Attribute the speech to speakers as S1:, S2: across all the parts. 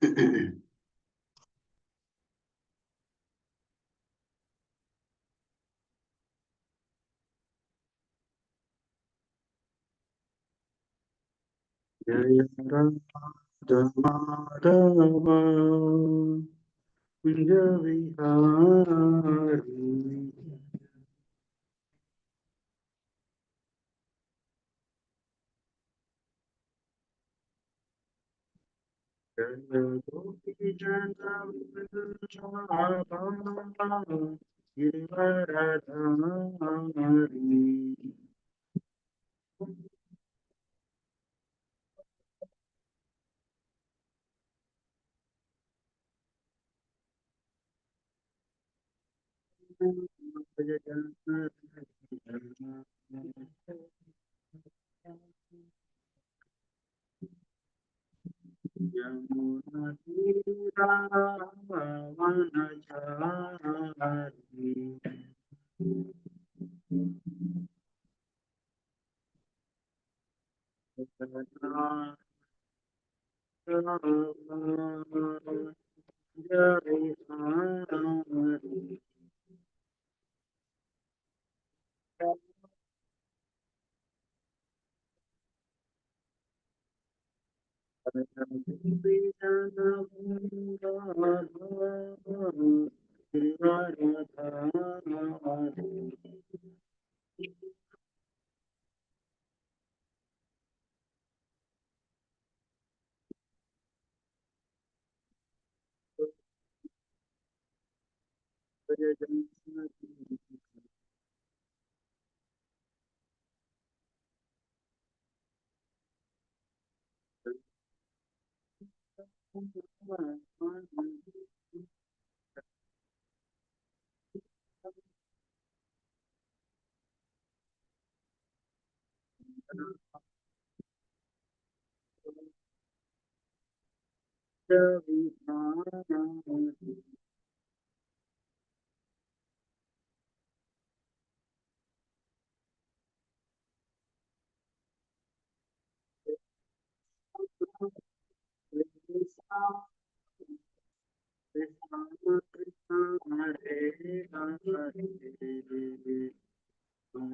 S1: Jai Radha Madhava Kunja Vihari Jaya Gopi Jana Vrindavan Giridharadhari Yamuna Tira Vanachari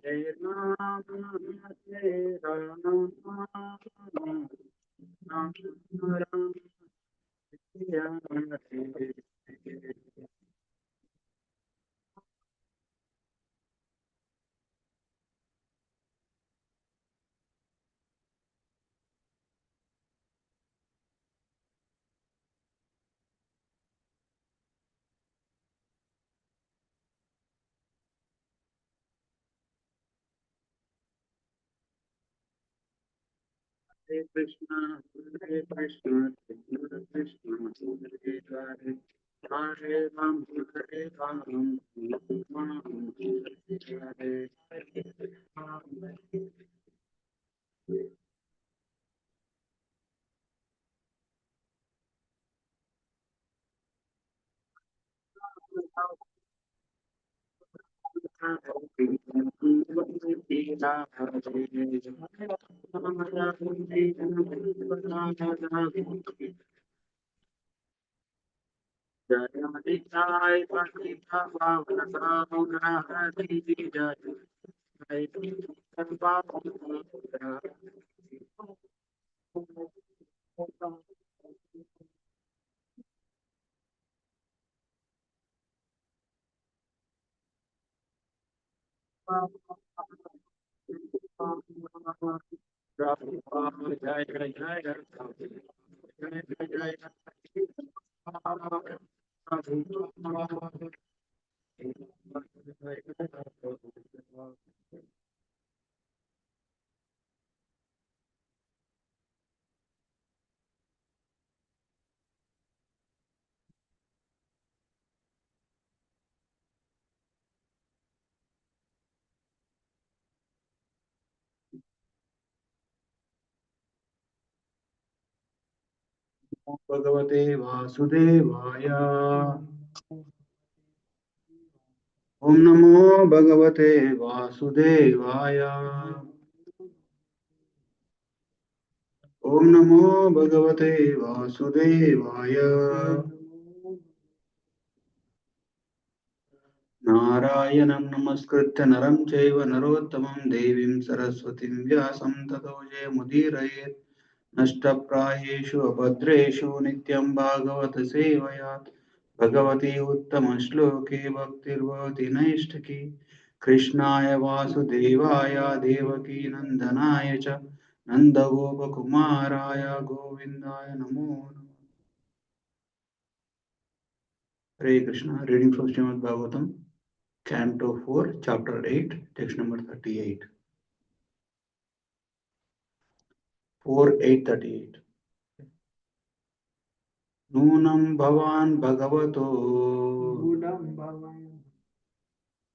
S1: Hare Rama, Hare Rama, Rama Rama, Hare Hare. Hare Krishna, Hare Krishna, Krishna Krishna, Hare Hare, Hare Ram, Hare Ram, Ram Ram, Hare Hare. Bhagavate Vasudevaya. Om Namo Bhagavate Vasudevaya. ॐ नमो भगवते वासुदेवाय नारायणं नमस्कृत्य नरं चैव नरोत्तमं देवीं सरस्वतीं व्यासं ततो जयमुदीरयेत् नष्टप्रायेषु अभद्रेषु नित्यं भागवत सेवयात् भगवती उत्तमश्लोके भक्तिर्भवति नैष्ठिकी कृष्णाय वासुदेवाय देवकी नन्दनाय च नन्दगोपकुमाराय गोविन्दाय नमो नमः। Hare Krishna, reading from Srimad Bhagavatam, Canto 4, Chapter 8, text number 38. 4.8.38. Nunam Bhavan Bhagavato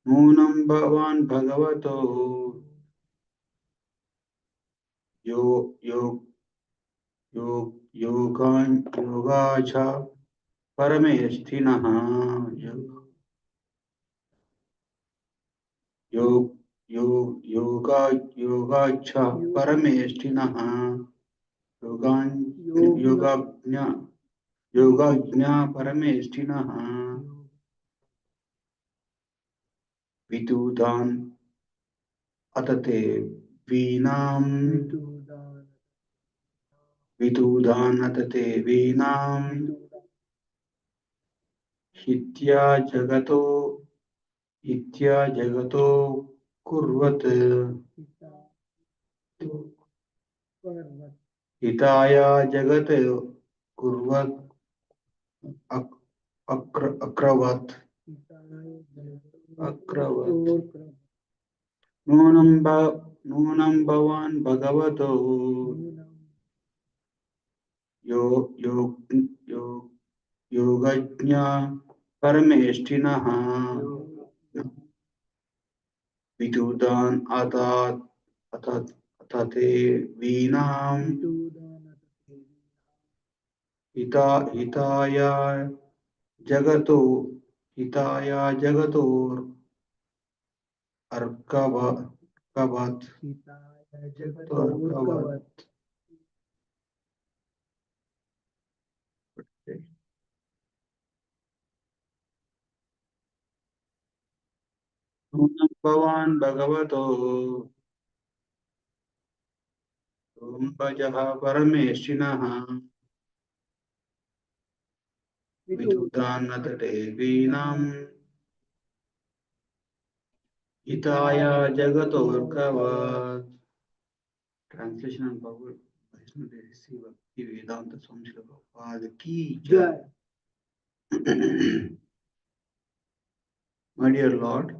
S1: Nunam Bhavan Bhagavato Yo Yo Yo Yogacha Paramesthinaha Yogacha Paramesthinaha Yogajna Yogajna Paramesthinaha Vidudan Atate Vinam Vidudan Atate Vinam Hitya Jagato Kurvat Hitaya Jagat Kurvat Akravat Nunam Bhavan Bhagavato Yo Yogajna Parameshtinaha Vidudan Atate Vinam Hitaya Jagator Arkavat Nunam Bhavan Bhagavato Bhajaha Parameshinaha Vidudan Atate Vinam Hitaya Jagatorkavat. Translation and Bhagavad Vaishnava Receiver Vedanta Swami Srila Prabhupada Ki Jai. My dear Lord,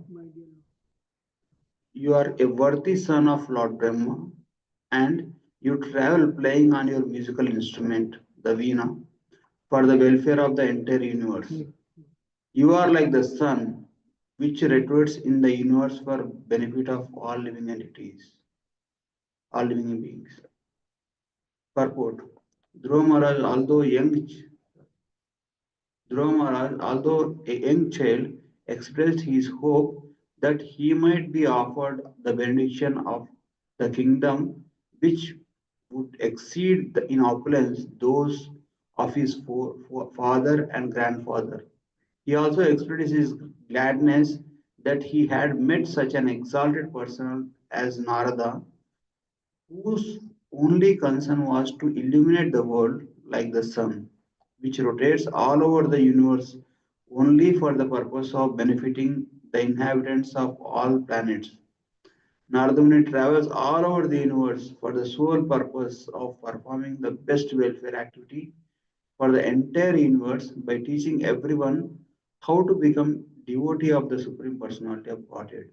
S1: you are a worthy son of Lord Brahma and you travel playing on your musical instrument, the Veena, for the welfare of the entire universe. You are like the sun which radiates in the universe for benefit of all living entities, all living beings. Purport. Dhruva Maharaj, although a young child, expressed his hope that he might be offered the benediction of the kingdom which would exceed in opulence those of his father and grandfather. He also expressed his gladness that he had met such an exalted person as Narada, whose only concern was to illuminate the world like the sun, which rotates all over the universe only for the purpose of benefiting the inhabitants of all planets. Narada Muni travels all over the universe for the sole purpose of performing the best welfare activity for the entire universe by teaching everyone how to become devotee of the Supreme Personality of Godhead.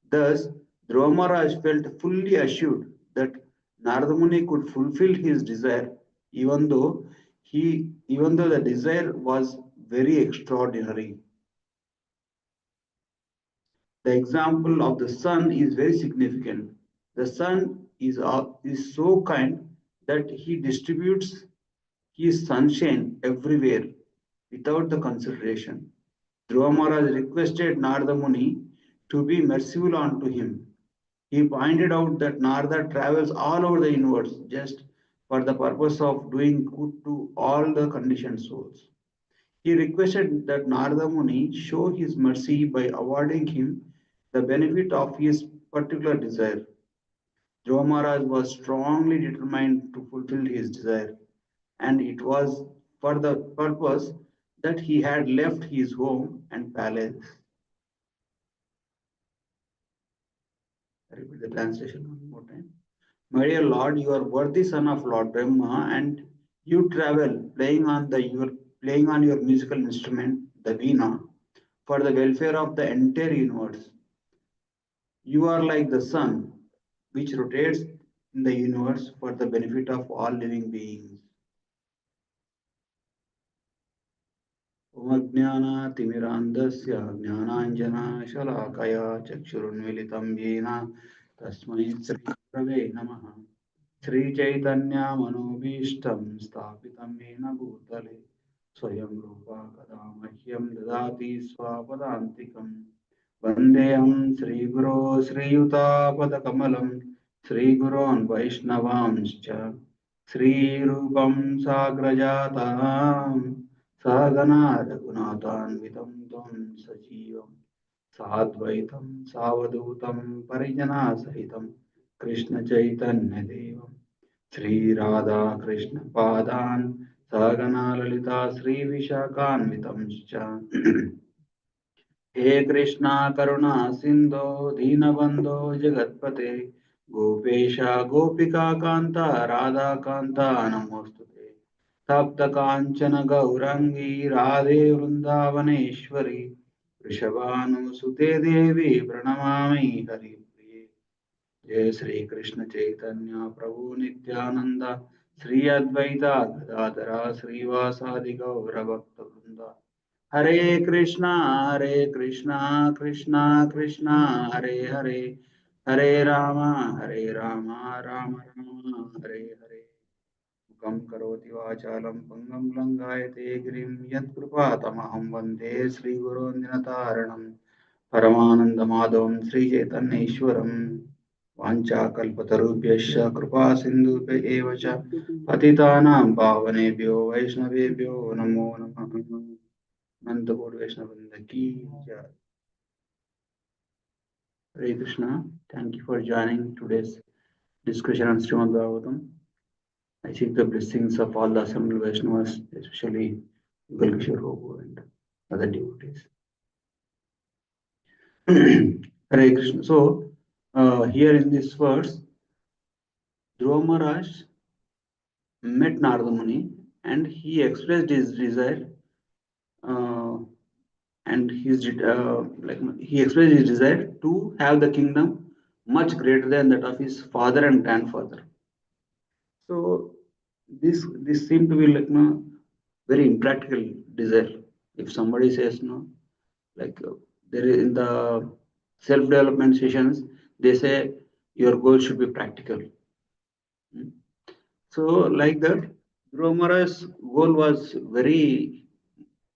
S1: Thus, Dhruva Maharaj felt fully assured that Narada Muni could fulfill his desire, even though the desire was very extraordinary. The example of the sun is very significant. The sun is so kind that he distributes his sunshine everywhere without the consideration. Dhruva Maharaj requested Narada Muni to be merciful unto him. He pointed out that Narada travels all over the universe just for the purpose of doing good to all the conditioned souls. He requested that Narada Muni show his mercy by awarding him the benefit of his particular desire. Dhruva Maharaj was strongly determined to fulfill his desire, and it was for the purpose that he had left his home and palace. I repeat the translation one more time. My dear Lord, you are worthy son of Lord Brahma, and you travel playing on your musical instrument, the veena, for the welfare of the entire universe. You are like the sun, which rotates in the universe for the benefit of all living beings. ओमज्ञानातिमिरान्धस्य ज्ञानाञ्जनशलाकया चक्षुरुन्मिलितं येन तस्मै श्रीगुरवे नमः श्रीचैतन्यमनोभीष्टं स्थापितं येन भूतले स्वयं रूपा कदा मह्यं ददाति स्वपदान्तिकम् वन्देऽहं श्रीगुरो श्रीयुतापदकमलं श्रीगुरोन् वैष्णवांश्च श्रीरूपं साग्रजाताम् सहगना रघुनाथान्वितं तं सजीवं साद्वैतं सावधूतं परिजनसहितं कृष्णचैतन्यदेवं श्रीराधाकृष्णपादान् सहगना ललिता श्रीविशाखान्वितं च हे कृष्णा करुणा सिंधो दीनबंधो जगत्पते गोपेश गोपिका कांता राधा कांता नमोस्तुते तप्त कांचन गौरंगी राधे वृंदावनेश्वरी वृषभानुसुते देवी प्रणमामि हरिप्रिये जय श्री कृष्ण चैतन्य प्रभु नित्यानंद श्री अद्वैता गदाधरा श्रीवासादि गौर भक्त वृंदा हरे कृष्णा कृष्णा कृष्णा हरे हरे हरे राम राम राम हरे हरे मुखं करोति वाचालं पंगं लंघायते गिरिं यत्कृपातमहं वन्दे श्रीगुरोन् दिनतारणं परमानन्दमाधवं श्रीचैतन्येश्वरं वाञ्छाकल्पतरुभ्यश्च कृपा सिन्धुभ्य एव च पतितानां पावनेभ्यो वैष्णवेभ्यो नमो नमः Nandagod Vaishnavanda ki jai. Hare Krishna. Thank you for joining today's discussion on Srimad Bhagavatam. I seek the blessings of all the assembled Vaishnavas, especially Yugal Kishore Prabhu and other devotees. Hare Krishna. So, here in this verse, Dhruva Maharaj met Narada Muni and he expressed his desire uh, and he expressed his desire to have the kingdom much greater than that of his father and grandfather. So this seemed to be very impractical desire. If somebody says no, like there is in the self development sessions, they say your goal should be practical. Hmm. So like that, Dhruva Maharaj's goal was very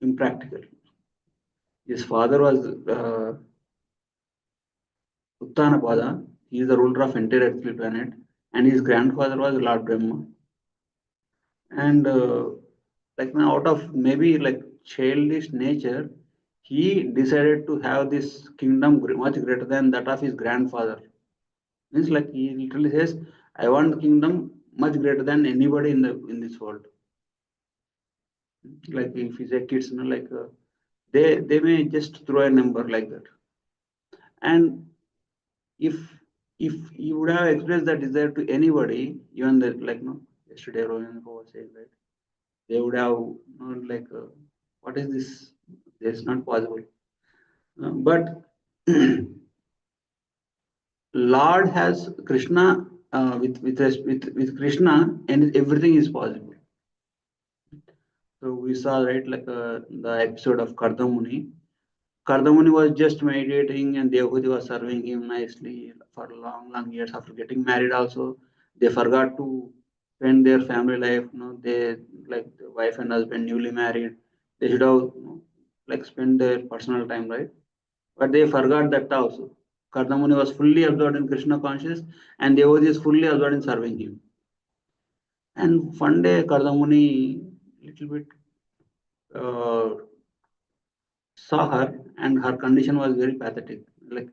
S1: impractical. His father was Uttanapada, he is the ruler of entire earthly planet, and his grandfather was Lord Brahma. And out of maybe like childish nature, he decided to have this kingdom much greater than that of his grandfather. Means like he literally says, "I want the kingdom much greater than anybody in this world." Like if you say kids, they may just throw a number like that, and if if you would have expressed that desire to anybody, even that yesterday Rohan was saying, right, they would have what is this? It's not possible. But Lord has Krishna with Krishna, and everything is possible. So we saw right the episode of Kardamuni. Kardamuni was just meditating and Devahuti was serving him nicely for long years. After getting married also, they forgot to spend their family life. They like the wife and husband newly married. They should have spend their personal time, right? But they forgot that also. Kardamuni was fully absorbed in Krishna consciousness and Devahuti is fully absorbed in serving him. And one day Kardamuni little bit uh, saw her, and her condition was very pathetic. Like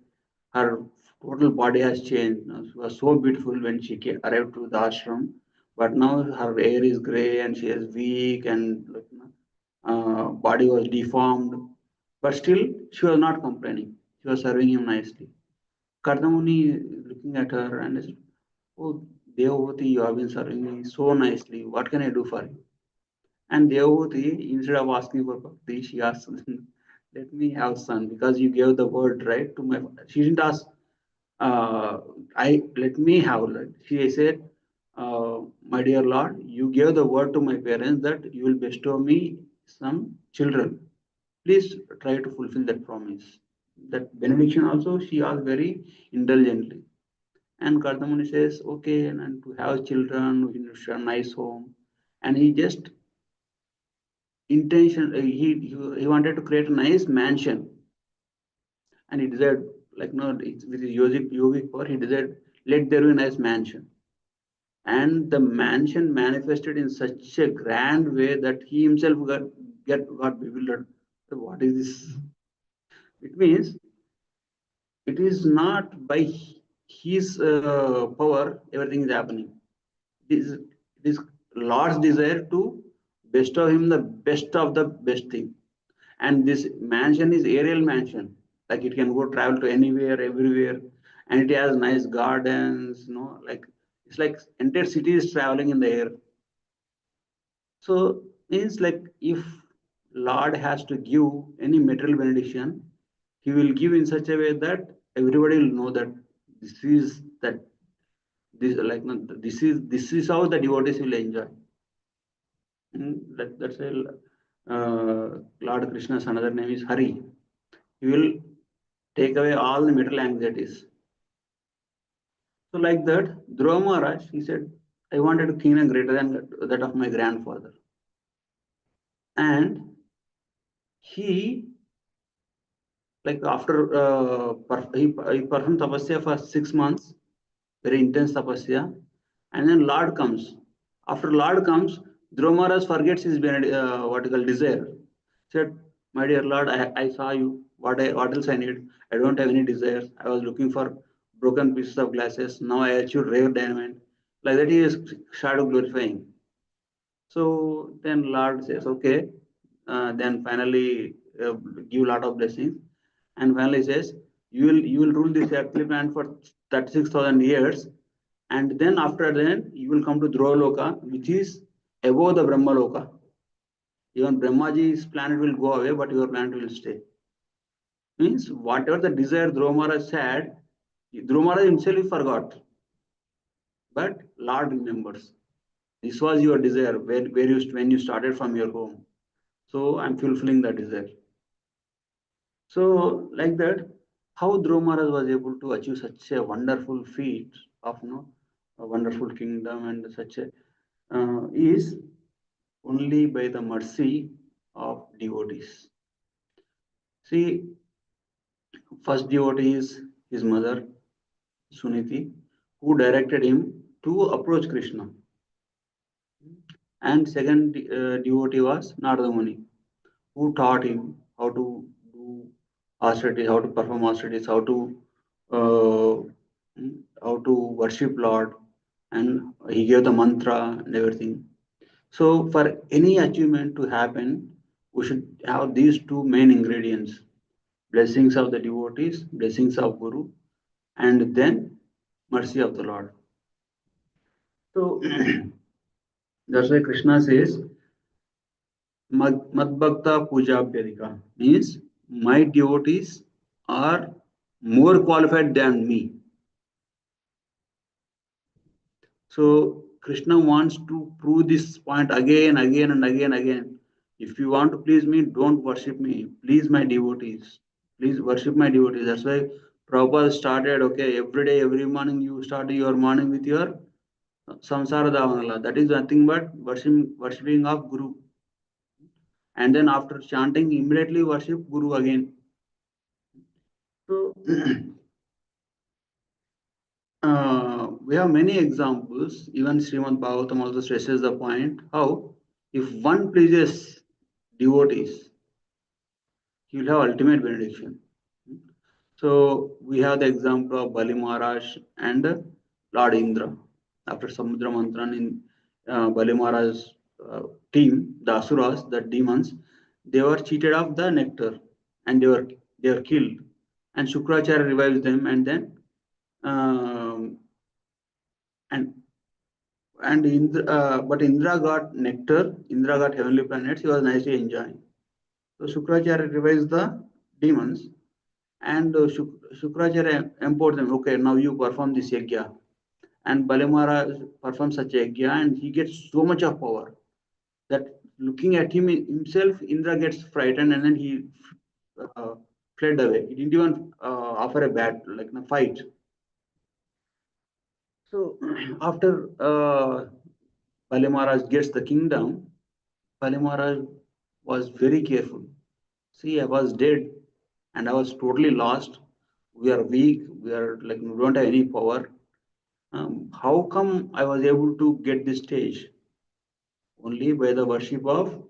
S1: her total body has changed. She was so beautiful when she arrived to the ashram, but now her hair is gray and she is weak and like, body was deformed. But still, she was not complaining. She was serving him nicely. Kardamuni looking at her and said, "Oh, Devavati, you have been serving me so nicely. What can I do for you?" And Devavati, instead of asking for bhakti, she asked, "Let me have son because you gave the word right to my." She didn't ask, "I let me have." She said, "My dear Lord, you gave the word to my parents that you will bestow me some children. Please try to fulfill that promise." That benediction also she asked very indulgently. And Kardamuni says, "Okay, and to have children, we should have a nice home." And he just intention he wanted to create a nice mansion, and he desired like no with his yogic power he desired let there be a nice mansion, and the mansion manifested in such a grand way that he himself got bewildered. So what is this? It means it is not by his power everything is happening. It is Lord's desire to bestow him the best of the best thing. And this mansion is aerial mansion, like it can go travel to anywhere everywhere, and it has nice gardens, like it's like entire city is traveling in the air. So means like if Lord has to give any material benediction, he will give in such a way that everybody will know that this is that this like no, this is how the devotees will enjoy. That's a Lord Krishna's another name is Hari. He will take away all the material anxieties. So like that, Dhruva Maharaj, he said, I wanted a kingdom greater than that of my grandfather. And he, like after, he performed tapasya for 6 months, very intense tapasya. And then Lord comes. After Lord comes, Dhruva Maharaj forgets his what you call desire. Said, my dear Lord, I saw you. What else I need? I don't have any desires. I was looking for broken pieces of glasses. Now I achieved rare diamond. Like that, he is shadow glorifying. So then Lord says, okay. Then finally give a lot of blessings, and finally says, you will rule this earthly planet for 36,000 years, and then after that you will come to Dhruva Loka, which is above the Brahma Loka. Even Brahmaji's planet will go away, but your planet will stay. Means whatever the desire Dhruva Maharaj had, Dhruva Maharaj himself forgot, but Lord remembers. This was your desire when you started from your home. So I'm fulfilling the desire. So like that, how Dhruva Maharaj was able to achieve such a wonderful feat of a wonderful kingdom and such a is only by the mercy of devotees. See, first devotee is his mother Suniti, who directed him to approach Krishna, and second devotee was Narada Muni, who taught him how to do austerities, how to perform austerities, uh, how to worship Lord, and he gave the mantra and everything. So for any achievement to happen, we should have these two main ingredients: blessings of the devotees, blessings of Guru, and then mercy of the Lord. So that's why Krishna says, Madbhakta Puja Abhyadika means my devotees are more qualified than me. So Krishna wants to prove this point again, again, and again, again. If you want to please me, don't worship me. Please my devotees. Please worship my devotees. That's why Prabhupada started, okay, every day, every morning you start your morning with your Samsara Davanala. That is nothing but worshipping of Guru. And then after chanting, immediately worship Guru again. So we have many examples. Even Srimad Bhagavatam also stresses the point how if one pleases devotees, he will have ultimate benediction. So we have the example of Bali Maharaj and Lord Indra. After Samudra Mantran in Bali Maharaj's team, the Asuras, the demons, they were cheated of the nectar and they were killed. And Shukracharya revives them, and then um, and but Indra got nectar. Indra got heavenly planets. He was nicely enjoying. So Shukracharya revives the demons, and Shukracharya empowers them. Okay, now you perform this yajna, and Balimara performs such a yajna, and he gets so much of power that looking at him himself, Indra gets frightened, and then he uh, fled away. He didn't even offer a bat like a fight. So after Bali Maharaj gets the kingdom, Bali Maharaj was very careful. See, I was dead and I was totally lost. We are weak. We are like we don't have any power. How come I was able to get this stage? Only by the worship of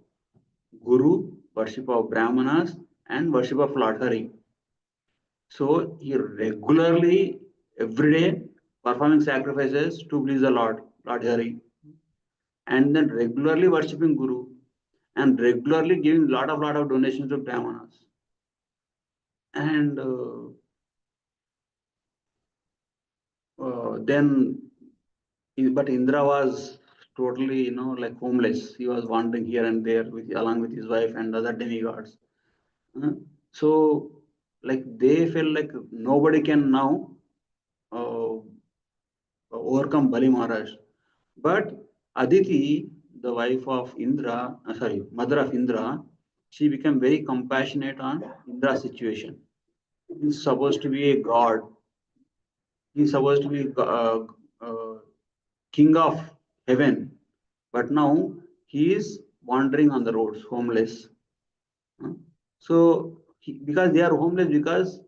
S1: Guru, worship of Brahmanas, and worship of Lord Hari. So he regularly, every day, performing sacrifices to please the Lord Hari, and then regularly worshipping Guru, and regularly giving lot of donations to Brahmanas. And then, but Indra was totally, like homeless. He was wandering here and there along with his wife and other demigods. Uh, so, like they felt like nobody can now uh, overcome Bali Maharaj. But Aditi, the wife of Indra, sorry, mother of Indra, she became very compassionate on Indra's situation. He's supposed to be a god. He's supposed to be uh, king of heaven, but now he is wandering on the roads, homeless. Huh? So, because they are homeless, because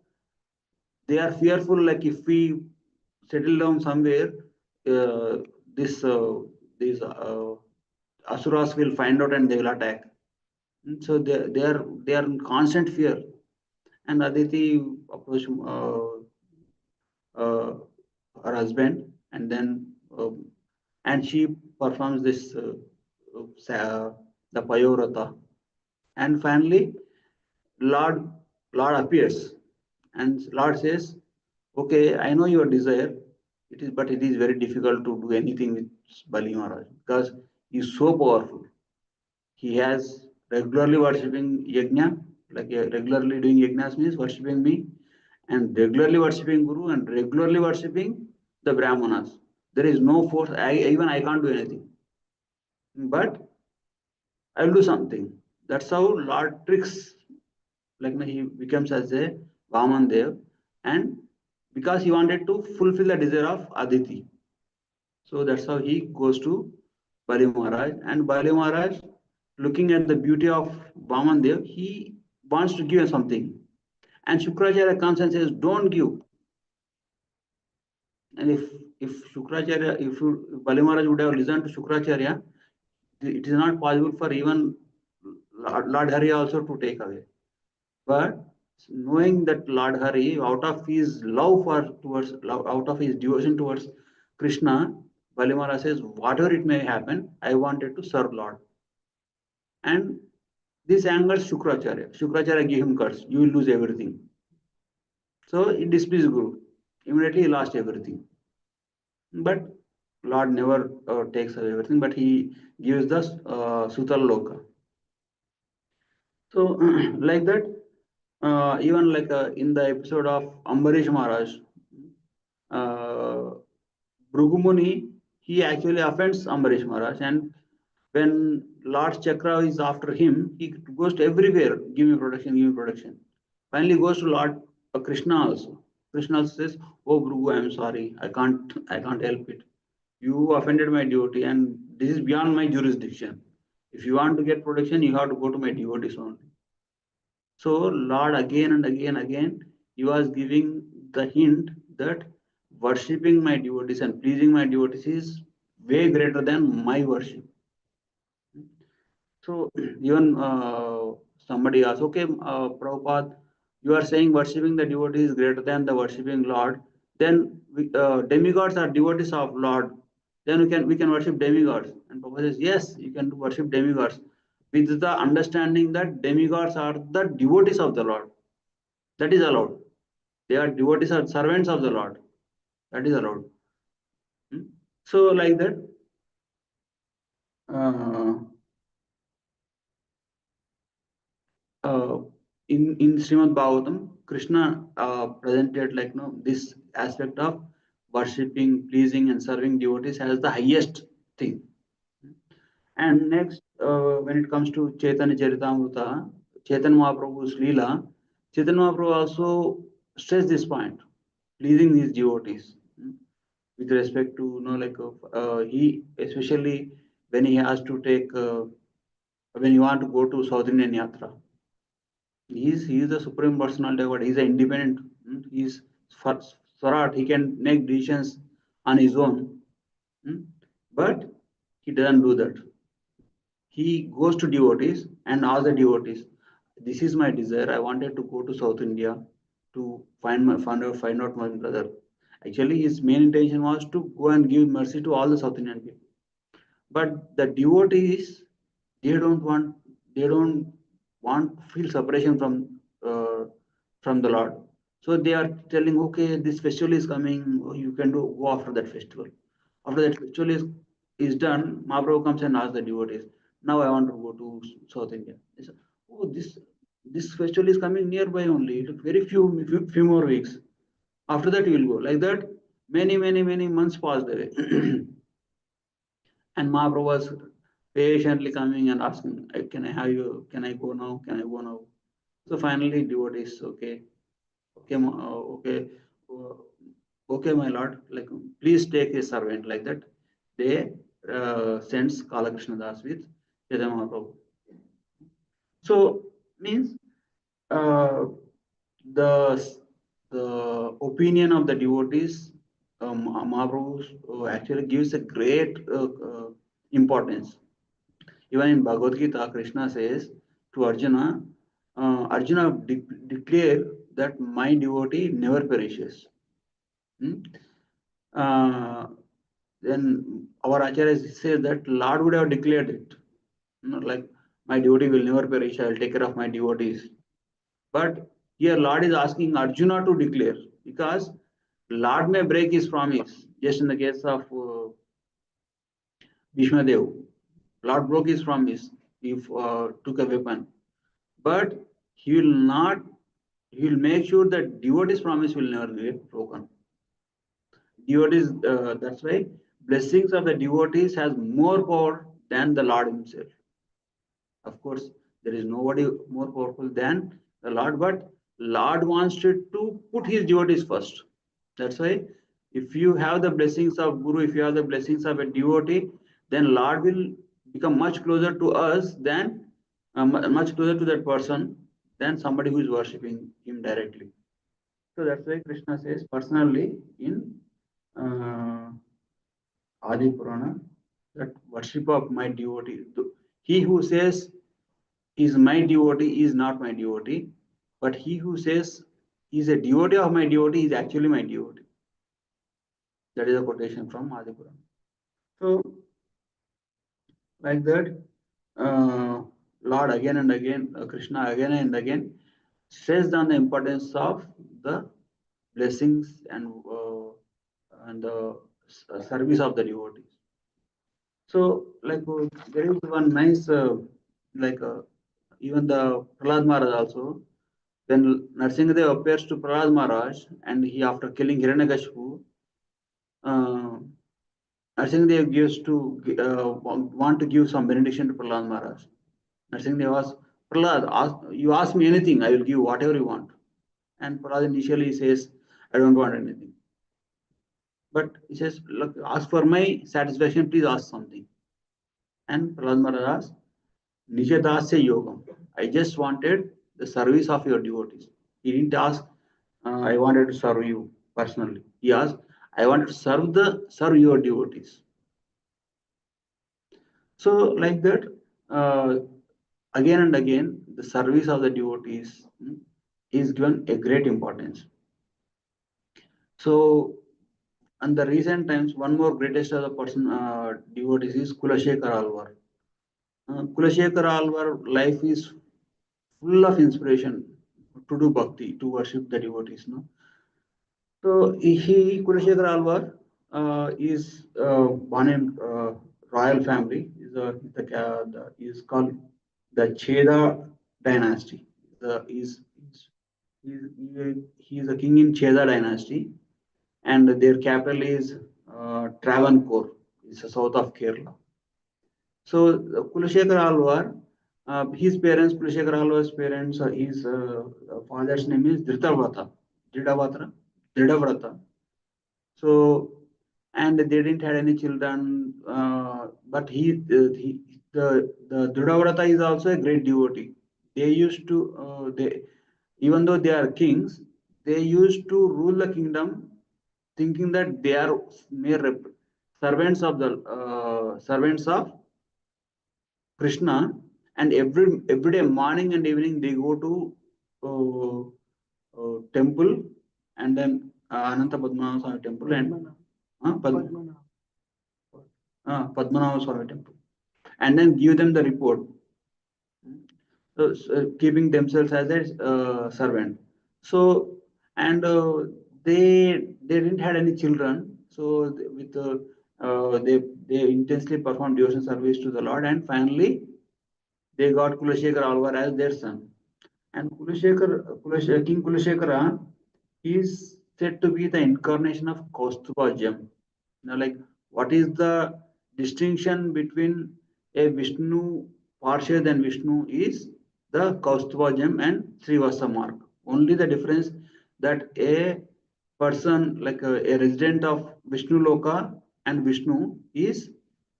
S1: they are fearful, like if we settle down somewhere, uh, this these asuras will find out and they will attack. So they are in constant fear. And Aditi approached her husband, and then and she performs this the payorata, and finally Lord Lord appears, and Lord says, "Okay, I know your desire. It is, but it is very difficult to do anything with Bali Maharaj because he is so powerful. He has regularly worshipping yajna, like regularly doing yajnas means worshipping me, and regularly worshipping Guru, and regularly worshipping the Brahmanas. There is no force. Even I can't do anything, but I will do something. That's how Lord tricks. Like he becomes as a Vaman Dev, and because he wanted to fulfill the desire of Aditi, so that's how he goes to Bali Maharaj, and Bali Maharaj, looking at the beauty of Vaman Dev, he wants to give something, and Shukracharya comes and says, "Don't give." And if Bali Maharaj would have listened to Shukracharya, it is not possible for even Lord Hari also to take away. But knowing that Lord Hari, out of his out of his devotion towards Krishna, Bali Maharaj says, whatever it may happen, I wanted to serve Lord. And this angers Shukracharya. Shukracharya gave him curse. You will lose everything. So he displeased Guru. Immediately he lost everything. But Lord never takes away everything, but he gives the Sutal Loka. So, like that, even like in the episode of Ambarish Maharaj, uh, Brugumuni, he actually offends Ambarish Maharaj, and when Lord Chakra is after him, he goes to everywhere, give me protection, give me protection. Finally goes to Lord Krishna also. Krishna says, "Oh Bhrugu, I am sorry, I can't help it. You offended my devotee, and this is beyond my jurisdiction. If you want to get protection, you have to go to my devotees only." So Lord again and again, he was giving the hint that worshipping my devotees and pleasing my devotees is way greater than my worship. So even somebody asks, okay, Prabhupada, you are saying worshipping the devotee is greater than the worshipping Lord. Then demigods are devotees of Lord. Then we can worship demigods. And Prabhupada says, yes, you can worship demigods with the understanding that demigods are the devotees of the Lord. That is allowed. They are devotees or servants of the Lord. That is allowed. Hmm? So like that. Uh, uh, in Srimad Bhagavatam, Krishna presented like this aspect of worshipping, pleasing, and serving devotees as the highest thing. And next, when it comes to Chaitanya Charitamrita, Chaitanya Mahaprabhu's Leela, Chaitanya Mahaprabhu also stressed this point, pleasing his devotees with respect to he especially when he has to take when you want to go to South Indian Yatra. He is the supreme personality of God. He's an independent. He's Swarat. He can make decisions on his own. But he doesn't do that. He goes to devotees and asks the devotees, "This is my desire. I wanted to go to South India to find out my brother." Actually, his main intention was to go and give mercy to all the South Indian people. But the devotees, they don't want they don't want to feel separation from the Lord. So they are telling, okay, this festival is coming, you can go after that festival. After that festival is done, Mahaprabhu comes and asks the devotees, now I want to go to South India. They say, oh, this festival is coming nearby only. Very few more weeks. After that you will go. Like that, many months passed away. And Mahaprabhu was patiently coming and asking, can I have you? Can I go now? Can I go now? So finally, devotees, okay, okay, uh, okay, my lord, like please take a servant like that. They sends Kalakrishna Das with Chaitanya Mahaprabhu. So means uh, the the opinion of the devotees, Mahaprabhu actually gives a great importance. Even in Bhagavad Gita, Krishna says to Arjuna, Arjuna declare that my devotee never perishes. Hmm? Uh, then our Acharya says that Lord would have declared it. Like my devotee will never perish, I will take care of my devotees. But here Lord is asking Arjuna to declare because Lord may break his promise. Just in the case of Bhishma Dev, Lord broke his promise if took a weapon. But he will not, he will make sure that devotee's promise will never get broken. Devotees, that's why blessings of the devotees has more power than the Lord himself. Of course, there is nobody more powerful than the Lord, but Lord wants to put his devotees first. That's why if you have the blessings of Guru, if you have the blessings of a devotee, then Lord will become much closer to us than much closer to that person than somebody who is worshipping him directly. So that's why Krishna says personally in uh, Adi Purana that worship of my devotee. He who says is my devotee is not my devotee, but he who says is a devotee of my devotee is actually my devotee. That is a quotation from Adi Purana. So like that, Lord again and again, Krishna again and again stressed on the importance of the blessings and the service of the devotees. So, like there is one nice, like even the Prahlad Maharaj also, when Narsingadev appears to Prahlad Maharaj and he after killing Hiranyakashipu, uh, Narsingadev gives to want to give some benediction to Prahlad Maharaj. Narsingadev asks, Prahlad, you ask me anything, I will give whatever you want. And Prahlad initially says, I don't want anything. But he says, look, ask for my satisfaction, please ask something. And Prahlad Maharaj asks, Nijadasya Yogam. I just wanted the service of your devotees. He didn't ask, I wanted to serve you personally. He asked, I want to serve your devotees. So like that, uh, again and again, the service of the devotees is given a great importance. So, and the recent times, one more greatest of the person devotees is Kulashekar Alvar. Kulashekar Alvar life is full of inspiration to do bhakti, to worship the devotees. No? So Kulashekar Alvar, is born in royal family. Is called the Cheda dynasty. The he is a king in Cheda dynasty, and their capital is Travancore. It's the south of Kerala. So Kulashekar Alvar, Kulashekar Alvar's parents, his father's name is Dridhavrata. So, and they didn't have any children, but the Dridhavrata is also a great devotee. They used to, even though they are kings, they used to rule the kingdom, thinking that they are mere servants of Krishna, and every day, morning and evening, they go to temple, and then Ananta Padmanabha Swami temple, and Padmanabha Swami temple, and then give them the report. So, keeping themselves as a servant. So, and they didn't had any children. So with they intensely performed devotional service to the Lord, and finally they got Kulashekar Alvar as their son. And King Kulashekara is said to be the incarnation of Kaustuba gem. Like, what is the distinction between a Vishnu Parshad and Vishnu is the Kaustuba gem and Srivasa mark. Only the difference that a person, like a resident of Vishnu Loka and Vishnu, is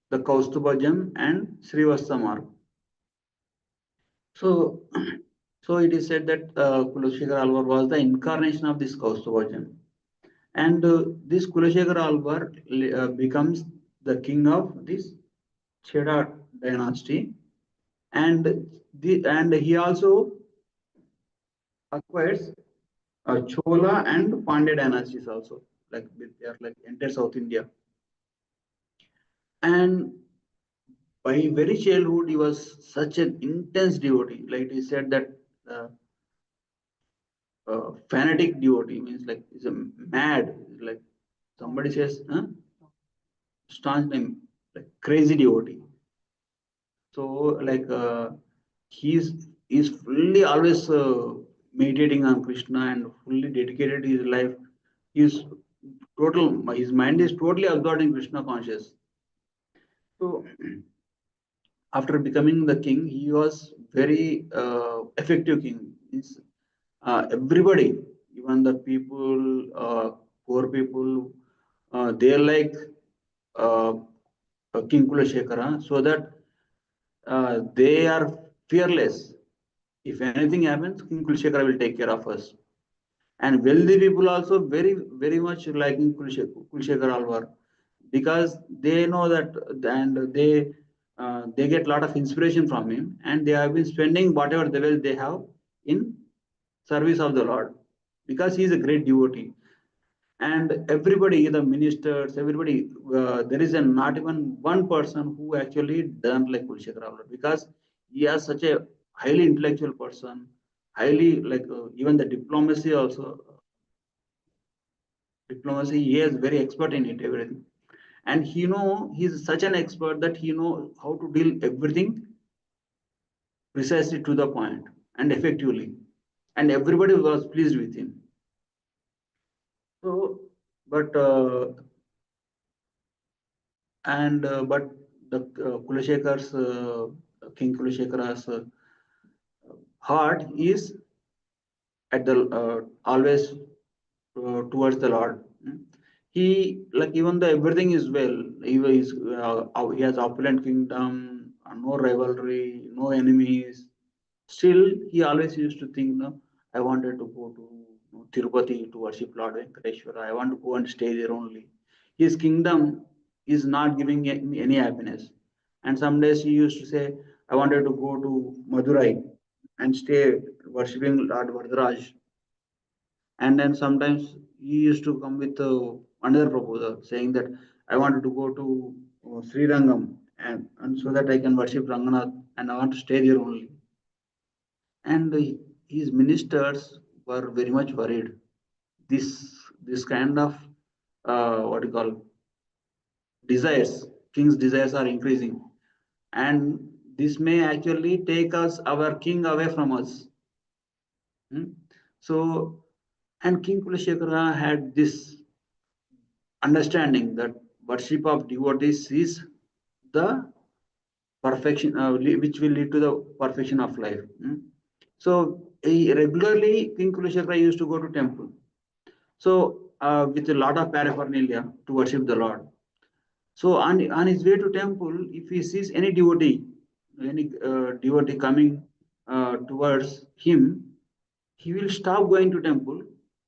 S1: the Kaustuba gem and Srivasa mark. So, so it is said that Kulashekar Alvar was the incarnation of this Kaustuba, and this Kulashekar Alvar becomes the king of this Cheda dynasty, and and he also acquires Chola and Pandya dynasties also, like they are like entire South India, and by very childhood he was such an intense devotee. Like he said that. Fanatic devotee means like is a mad, like somebody says staunch name, like crazy devotee. So like he's fully always meditating on Krishna and fully dedicated his life. His his mind is totally absorbed in Krishna conscious. So after becoming the king, he was very effective king. Everybody, even the people, poor people, they like uh, King Kulashekara, so that they are fearless. If anything happens, King Kulashekara will take care of us. And wealthy people also very much liking Kulashekara Alvar, because they know that, and they get a lot of inspiration from him, and they have been spending whatever the wealth they have in service of the Lord, because he is a great devotee. And everybody, the ministers, everybody, there is not even one person who actually doesn't like Kulshekar Avalur, because he has such a highly intellectual person, highly like even the diplomacy, he is very expert in it, everything. And he's such an expert that he know how to deal everything precisely to the point and effectively, and everybody was pleased with him. So, but but the King Kulashekara's heart is at the always towards the Lord. He, like, even though everything is well, he has opulent kingdom, no rivalry, no enemies. Still, he always used to think, no, I wanted to go to Tirupati to worship Lord Venkateshwara. I want to go and stay there only. His kingdom is not giving me any happiness. And some days he used to say, I wanted to go to Madurai and stay worshipping Lord Varadaraj. And then sometimes he used to come with another proposal saying that I wanted to go to Sri Rangam and so that I can worship Ranganath and I want to stay there only. And his ministers were very much worried. This kind of what you call desires, king's desires are increasing, and this may actually take us our king away from us. Hmm? So, and King Kulashekara had this understanding that worship of devotees is the perfection, which will lead to the perfection of life. Hmm? So, regularly King Kulashekara used to go to temple. So, with a lot of paraphernalia to worship the Lord. So, on his way to temple, if he sees any devotee coming towards him, he will stop going to temple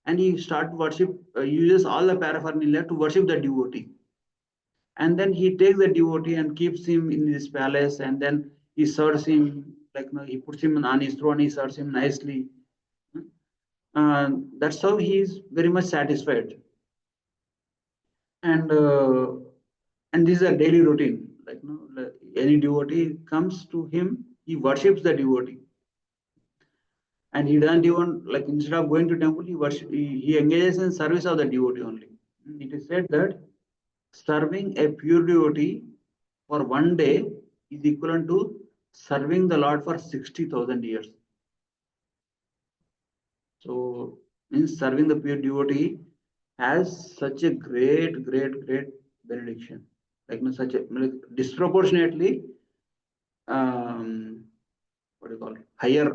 S1: and he start worship, uses all the paraphernalia to worship the devotee. And then he takes the devotee and keeps him in his palace, and then he serves him like he puts him on his throne, he serves him nicely. That's how he is very much satisfied. And and this is a daily routine. Like any devotee comes to him, he worships the devotee, and he doesn't even like instead of going to temple, he engages in service of the devotee only. It is said that serving a pure devotee for one day is equivalent to serving the Lord for 60,000 years. So, means serving the pure devotee has such a great benediction. Like such a like, disproportionately what do you call it? Higher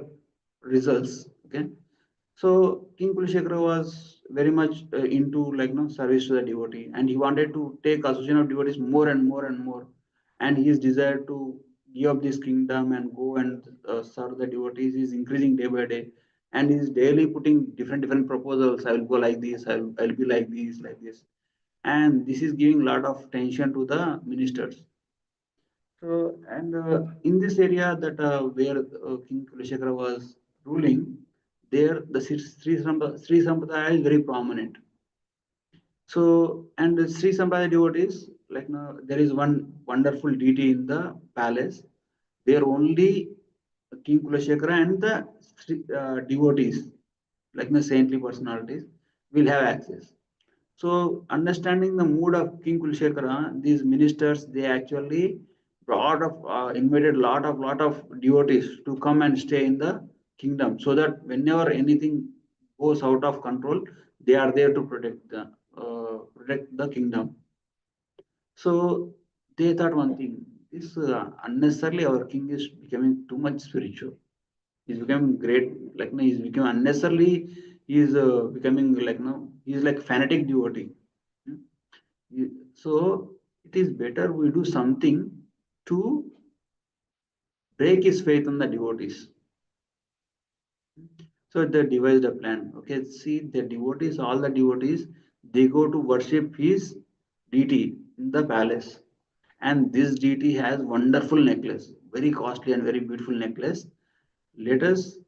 S1: results. Okay. So King Kulishekara was very much into service to the devotee, and he wanted to take association of devotees more and more and more, and his desire to give up this kingdom and go and serve the devotees is increasing day by day, and he is daily putting different proposals. I will go like this. I'll be like this, and this is giving a lot of tension to the ministers. So, and in this area that where King Kuleshekara was ruling, there the Sri Sampradaya is very prominent. So, and the Sri Sampradaya devotees, like now, there is one wonderful deity in the palace where only King Kuleshekara and the devotees, like the saintly personalities, will have access. So, understanding the mood of King Kulshekara, these ministers they actually invited lot of devotees to come and stay in the kingdom, so that whenever anything goes out of control, they are there to protect the kingdom. So they thought one thing: this unnecessarily our king is becoming too much spiritual. He's becoming great, like no, he's becoming unnecessarily. He's becoming like no, he's like fanatic devotee. Hmm? So it is better we do something to break his faith on the devotees. So they devised a plan. Okay, see the devotees, all the devotees, they go to worship his deity in the palace. And this deity has wonderful necklace, very costly and very beautiful necklace. Let us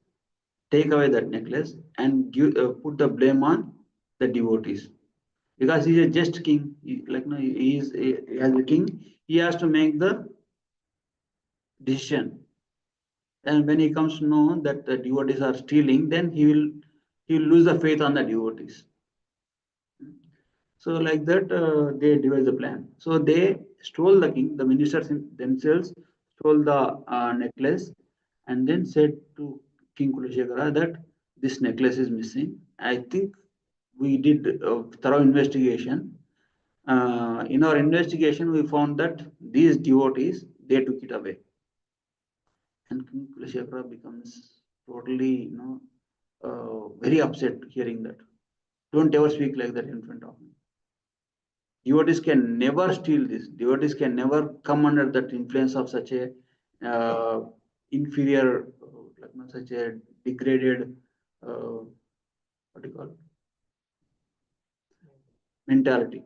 S1: take away that necklace and put the blame on the devotees, because he is a just king. Like no, he as a king, he has to make the decision. And when he comes to know that the devotees are stealing, then he will lose the faith on the devotees. So like that, they devised a plan. So they stole the king. The ministers themselves stole the necklace, and then said to King Kulashekara that this necklace is missing. I think we did a thorough investigation. In our investigation, we found that these devotees they took it away, and King Kulashekara becomes totally, very upset hearing that. Don't ever speak like that in front of me. Devotees can never steal this. Devotees can never come under that influence of such a inferior, such a degraded, what you call, mentality.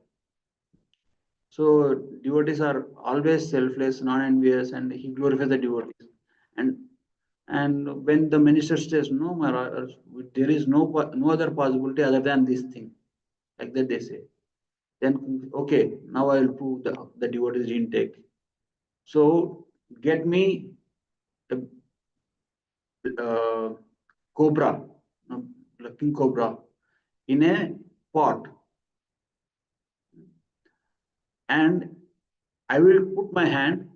S1: So devotees are always selfless, non-envious, and he glorifies the devotees. And and when the minister says, "No, Maharaj, there is no other possibility other than this thing," like that they say. Then okay, now I will prove the devotees didn't take. So get me a cobra, no, like king cobra, in a pot, and I will put my hand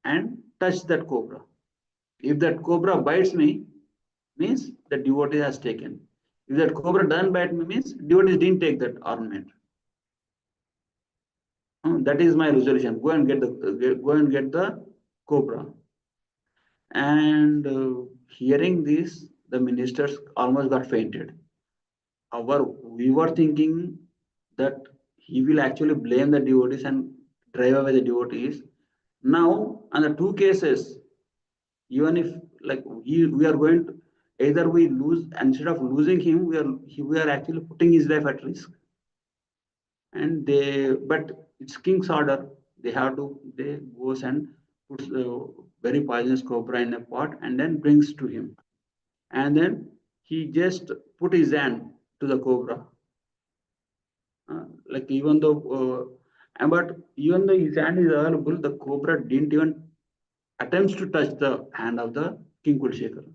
S1: and touch that cobra. If that cobra bites me, means the devotee has taken. If that cobra doesn't bite me, means devotees didn't take that ornament. That is my resolution. Go and get the cobra. And hearing this, the ministers almost got fainted. We were thinking that he will actually blame the devotees and drive away the devotees. Now, on the two cases, even if like we are going to either we lose, instead of losing him, we are actually putting his life at risk. And but it's king's order. They goes and puts very poisonous cobra in a pot and then brings to him. And then he just put his hand to the cobra. Like even though, but even though his hand is available, the cobra didn't even attempts to touch the hand of the King Kulshekar.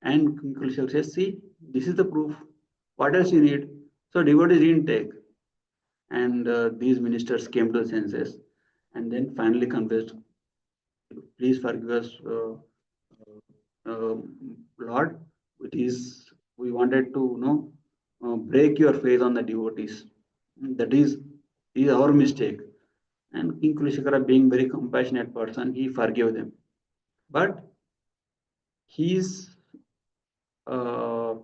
S1: And King Kulshekar says, "See, this is the proof. What else you need?" So devotees didn't take. And these ministers came to the senses and then finally confessed, "Please forgive us, Lord. It is we wanted to break your faith on the devotees. That is our mistake." And King Kulishikara, being very compassionate person, he forgave them. But his uh,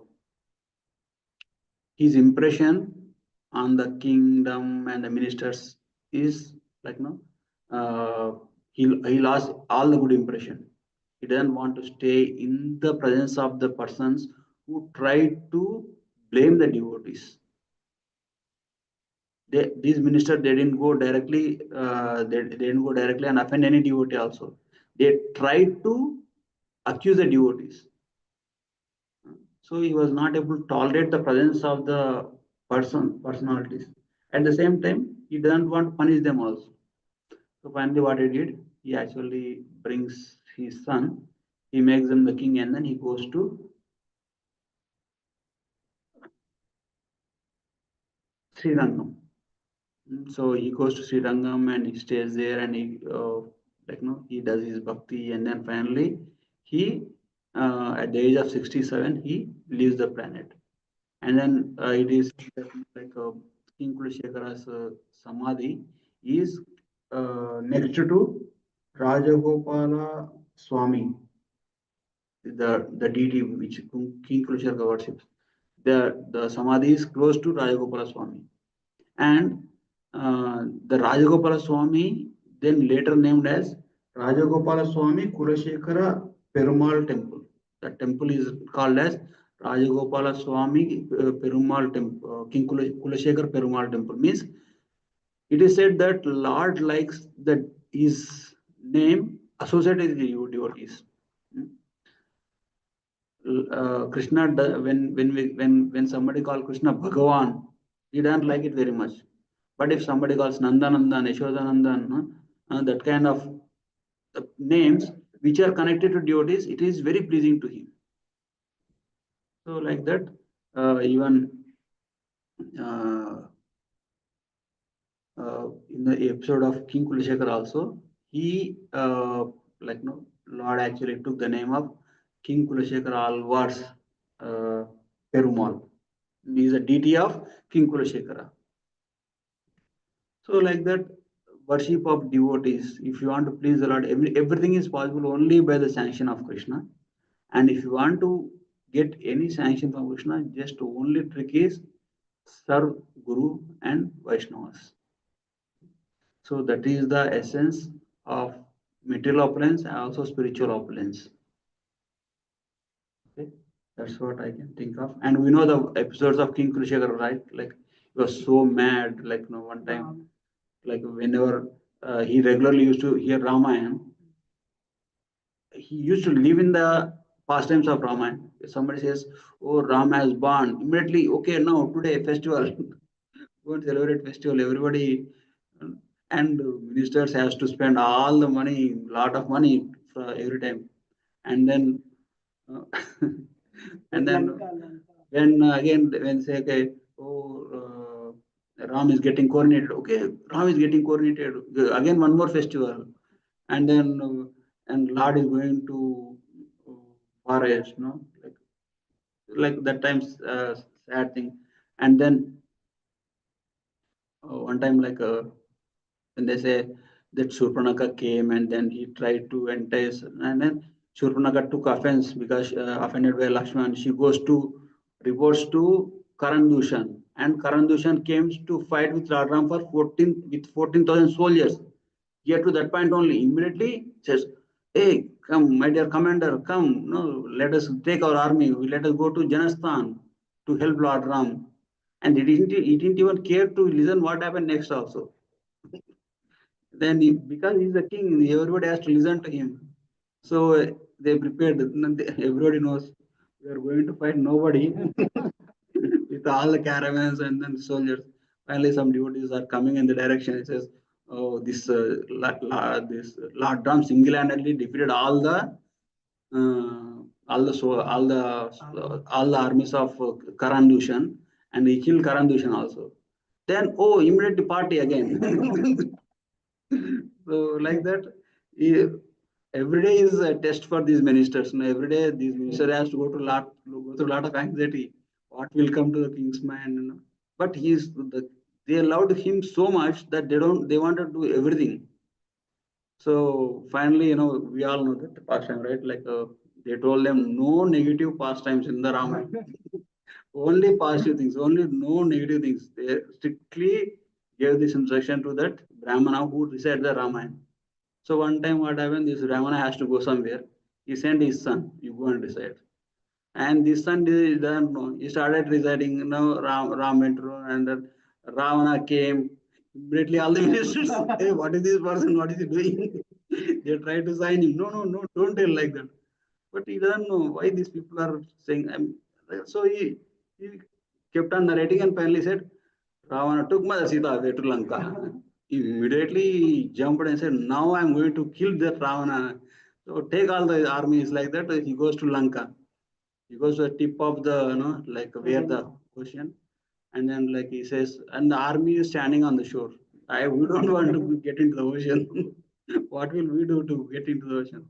S1: his impression on the kingdom and the ministers is like he lost all the good impression. He doesn't want to stay in the presence of the persons who tried to blame the devotees. These ministers, they didn't go directly. They didn't go directly and offend any devotee. Also, they tried to accuse the devotees. So he was not able to tolerate the presence of the personalities. At the same time, he doesn't want to punish them also. So finally, what he did, he actually brings his son. He makes them the king, and then he goes to Srirangam. So he goes to Srirangam and he stays there, and he does his bhakti, and then finally he at the age of 67 he leaves the planet. And then it is like King Kulashekara's samadhi is next to Rajagopala Swami, the deity which King Kulashekara worships. The samadhi is close to Rajagopala Swami. And the Rajagopala Swami, then later named as Rajagopala Swami Kulashekara Perumal Temple. The temple is called as Rajagopala Swami Perumal Temple, King Kulashekar Perumal Temple. Means it is said that Lord likes that his name associated with devotees. Krishna, when somebody calls Krishna Bhagavan, he doesn't like it very much. But if somebody calls Nandanandan, Yashodanandan, that kind of names which are connected to devotees, it is very pleasing to him. So like that, even in the episode of King Kulishekar also, he Lord actually took the name of King Kulishekar Alvar's Perumal. He is a deity of King Kulashekara. So like that, worship of devotees. If you want to please the Lord, everything is possible only by the sanction of Krishna. And if you want to get any sanction from Krishna, just only trick is serve Guru and Vaishnavas. So that is the essence of material opulence and also spiritual opulence. Okay? That's what I can think of. And we know the episodes of King Kurushekar, right? Like he was so mad. Like one time, like whenever he regularly used to hear Ramayana, he used to live in the pastimes of Ramayana. If somebody says, "Oh, Ram has born," immediately, okay, now today festival, go and celebrate festival. Everybody and ministers has to spend all the money, lot of money for every time, and then uh, and then when again when say okay, oh, Ram is getting coronated. Okay, Ram is getting coronated. Again one more festival, and then and Lord is going to uh, forest, no, like that time's sad thing, and then one time when they say that Shurpanaka came and then he tried to entice, and then Shurpanaka took offense because offended by Lakshman. She goes to reports to Karandushan, and Karandushan came to fight with Lord Ram for 14,000 soldiers. Yet to that point only, immediately says, "Hey, come, my dear commander, come, no, let us take our army, let us go to Janasthan to help Lord Ram." And he didn't even care to listen what happened next also. Then because he's the king, everybody has to listen to him. So they prepared. Everybody knows we are going to fight nobody with all the caravans and then soldiers. Finally, some devotees are coming in the direction. It says, "Oh, this Lord Ram single-handedly defeated all the armies of Karandushan, and he killed Karandushan also." Then, oh, immediately party again. So like that, he- every day is a test for these ministers. You every day these minister has to go through a lot of anxiety. What will come to the king's mind? But they loved him so much that they wanted to do everything. So finally, we all know that pastime, right? They told them no negative pastimes in the Ramayana. Only positive things, only no negative things. They strictly gave this instruction to that Brahmana who recited the Ramayana. So one time what happened, this Ramana has to go somewhere. He sent his son, you go and recite. And this son doesn't know. He started reciting, Ram went to, and then Ravana came. Immediately all the ministers, hey, what is this person? What is he doing? They try to sign him. No, no, no, don't tell like that. But he doesn't know why these people are saying. So he kept on narrating and finally said, Ravana took Mother Sita away to Lanka. He immediately jumped and said, now I'm going to kill that Ravana. So take all the armies like that. He goes to Lanka. He goes to the tip of the, like where the ocean. And then like he says, and the army is standing on the shore. We don't want to get into the ocean. What will we do to get into the ocean?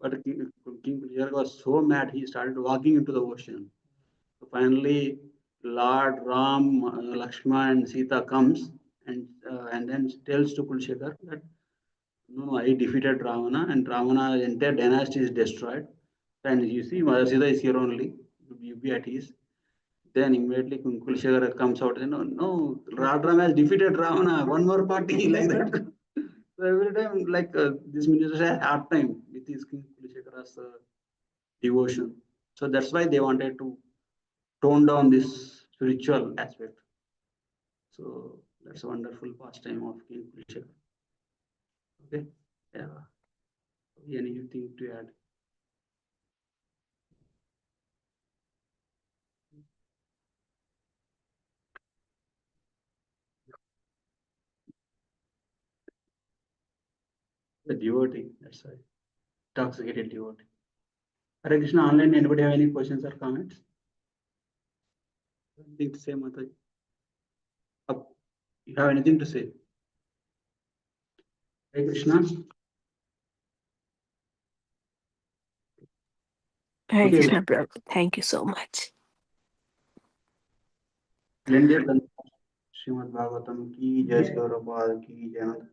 S1: But King Kujar was so mad, he started walking into the ocean. So finally, Lord Ram, Lakshmana, and Sita comes and then tells to Kulshekar that no, I defeated Ravana, and Ravana's entire dynasty is destroyed. And you see, Mother Sita is here only. You be at ease. Then immediately Kulshekar comes out and no, Lord Ram has defeated Ravana. One more party like that. So every time, this minister has a hard time with his King Kulshekara's devotion. So that's why they wanted to tone down this spiritual aspect. So that's a wonderful pastime of King Kulshekar. Okay. Yeah. Anything to add? The devotee. That's right. Intoxicated devotee. Hare Krishna online. Anybody have any questions or comments? Anything to say, Mataji? You have anything to say? Hare Krishna.
S2: Hare
S1: Okay.
S2: Krishna Prabhu. Thank you so much.
S1: Blended Srimad Bhagavatam ki Jai Gaurapad ki Jai Anant